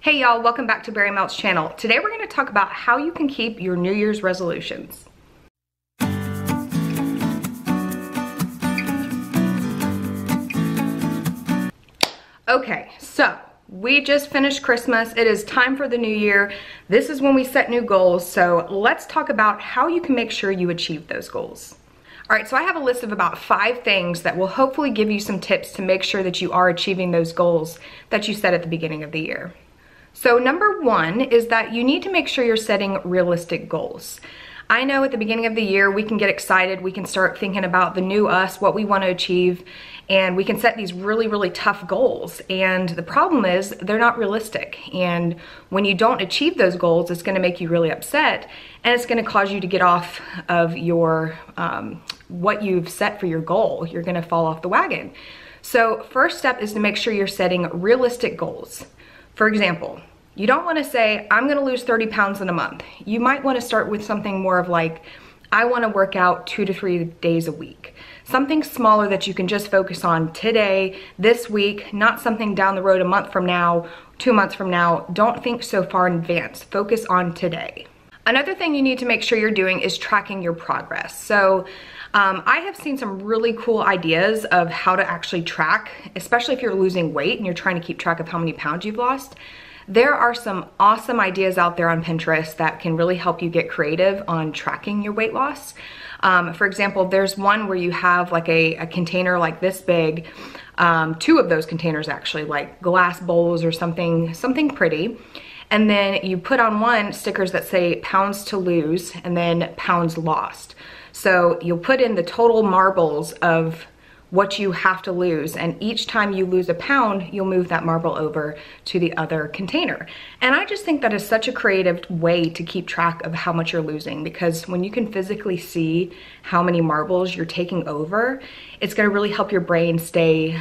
Hey y'all, welcome back to Berry Melt's channel. Today we're going to talk about how you can keep your New Year's resolutions. Okay, so we just finished Christmas. It is time for the new year. This is when we set new goals. So let's talk about how you can make sure you achieve those goals. All right, so I have a list of about 5 things that will hopefully give you some tips to make sure that you are achieving those goals that you set at the beginning of the year. So number 1 is that you need to make sure you're setting realistic goals. I know at the beginning of the year, we can get excited. We can start thinking about the new us, what we want to achieve, and we can set these really, really tough goals. And the problem is they're not realistic. And when you don't achieve those goals, it's going to make you really upset, and it's going to cause you to get off of your what you've set for your goal. You're going to fall off the wagon. So first step is to make sure you're setting realistic goals. For example, you don't want to say, I'm going to lose 30 pounds in a month. You might want to start with something more of like, I want to work out 2 to 3 days a week. Something smaller that you can just focus on today, this week, not something down the road a month from now, 2 months from now. Don't think so far in advance. Focus on today. Another thing you need to make sure you're doing is tracking your progress. So I have seen some really cool ideas of how to actually track, especially if you're losing weight and you're trying to keep track of how many pounds you've lost. There are some awesome ideas out there on Pinterest that can really help you get creative on tracking your weight loss. For example, there's one where you have like a container like this big, 2 of those containers actually, like glass bowls or something pretty. And then you put on one stickers that say pounds to lose and then pounds lost. So you'll put in the total marbles of what you have to lose, and each time you lose a pound, you'll move that marble over to the other container. And I just think that is such a creative way to keep track of how much you're losing, because when you can physically see how many marbles you're taking over, it's gonna really help your brain stay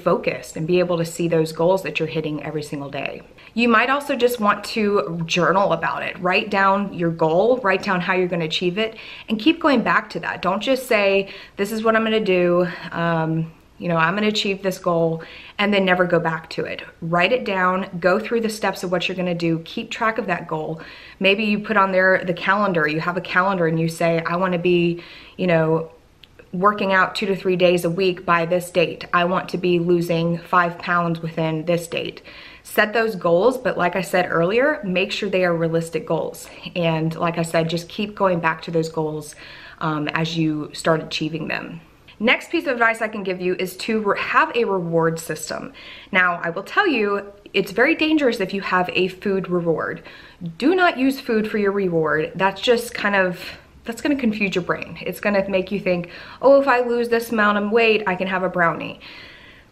focused and be able to see those goals that you're hitting every single day. You might also just want to journal about it. Write down your goal, write down how you're gonna achieve it, and keep going back to that. Don't just say, this is what I'm gonna do, I'm gonna achieve this goal, and then never go back to it. Write it down, go through the steps of what you're gonna do, keep track of that goal. Maybe you put on there the calendar, you have a calendar and you say, I wanna be, working out 2 to 3 days a week by this date. I want to be losing 5 pounds within this date. Set those goals, but like I said earlier, make sure they are realistic goals. And like I said, just keep going back to those goals as you start achieving them. Next piece of advice I can give you is to have a reward system. Now, I will tell you, it's very dangerous if you have a food reward. Do not use food for your reward. That's just that's gonna confuse your brain. It's gonna make you think, oh, if I lose this amount of weight, I can have a brownie.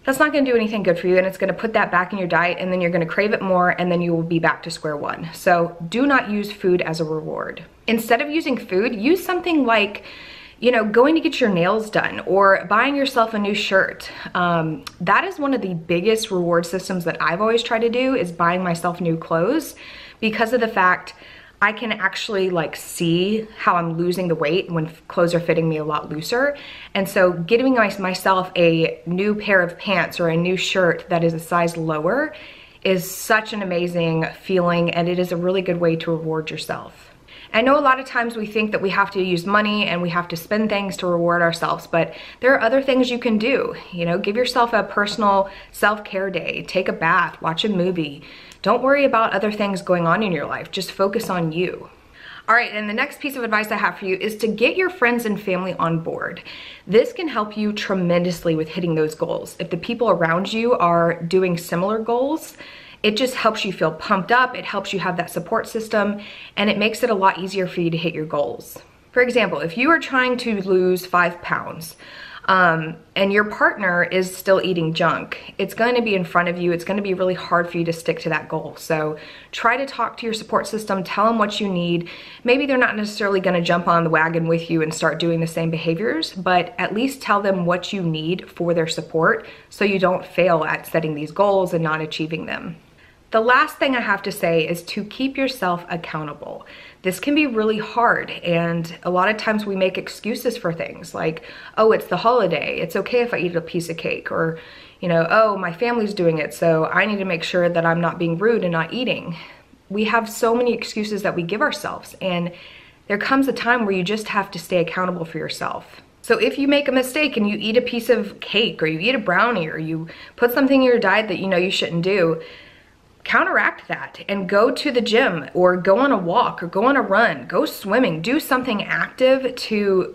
That's not gonna do anything good for you, and it's gonna put that back in your diet, and then you're gonna crave it more, and then you will be back to square one. So do not use food as a reward. Instead of using food, use something like, going to get your nails done or buying yourself a new shirt. That is one of the biggest reward systems that I've always tried to do, is buying myself new clothes, because of the fact I can actually see how I'm losing the weight when clothes are fitting me a lot looser. And so getting myself a new pair of pants or a new shirt that is a size lower is such an amazing feeling, and it is a really good way to reward yourself. I know a lot of times we think that we have to use money and we have to spend things to reward ourselves, but there are other things you can do. Give yourself a personal self-care day, take a bath, watch a movie. Don't worry about other things going on in your life, just focus on you. All right, and the next piece of advice I have for you is to get your friends and family on board. This can help you tremendously with hitting those goals. If the people around you are doing similar goals, it just helps you feel pumped up, it helps you have that support system, and it makes it a lot easier for you to hit your goals. For example, if you are trying to lose 5 pounds, and your partner is still eating junk, it's going to be in front of you. It's going to be really hard for you to stick to that goal. So try to talk to your support system, tell them what you need. Maybe they're not necessarily going to jump on the wagon with you and start doing the same behaviors, but at least tell them what you need for their support so you don't fail at setting these goals and not achieving them. The last thing I have to say is to keep yourself accountable. This can be really hard, and a lot of times we make excuses for things like, oh, it's the holiday, it's okay if I eat a piece of cake, or you know, oh, my family's doing it, so I need to make sure that I'm not being rude and not eating. We have so many excuses that we give ourselves, and there comes a time where you just have to stay accountable for yourself. So if you make a mistake and you eat a piece of cake, or you eat a brownie, or you put something in your diet that you know you shouldn't do, counteract that and go to the gym, or go on a walk, or go on a run, go swimming, do something active to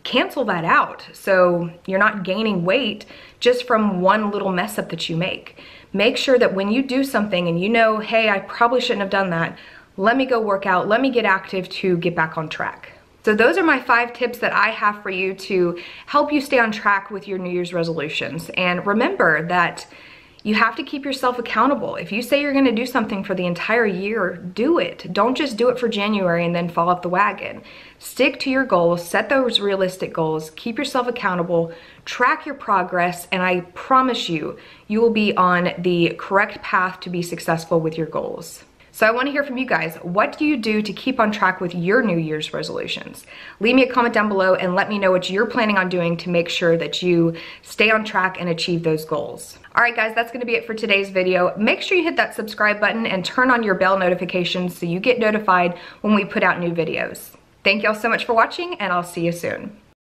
cancel that out so you're not gaining weight just from one little mess up that you make. Make sure that when you do something and you know, hey, I probably shouldn't have done that, let me go work out, let me get active to get back on track. So those are my 5 tips that I have for you to help you stay on track with your New Year's resolutions. And remember that you have to keep yourself accountable. If you say you're gonna do something for the entire year, do it. Don't just do it for January and then fall off the wagon. Stick to your goals, set those realistic goals, keep yourself accountable, track your progress, and I promise you, you will be on the correct path to be successful with your goals. So I want to hear from you guys. What do you do to keep on track with your New Year's resolutions? Leave me a comment down below and let me know what you're planning on doing to make sure that you stay on track and achieve those goals. All right, guys, that's going to be it for today's video. Make sure you hit that subscribe button and turn on your bell notifications so you get notified when we put out new videos. Thank y'all so much for watching, and I'll see you soon.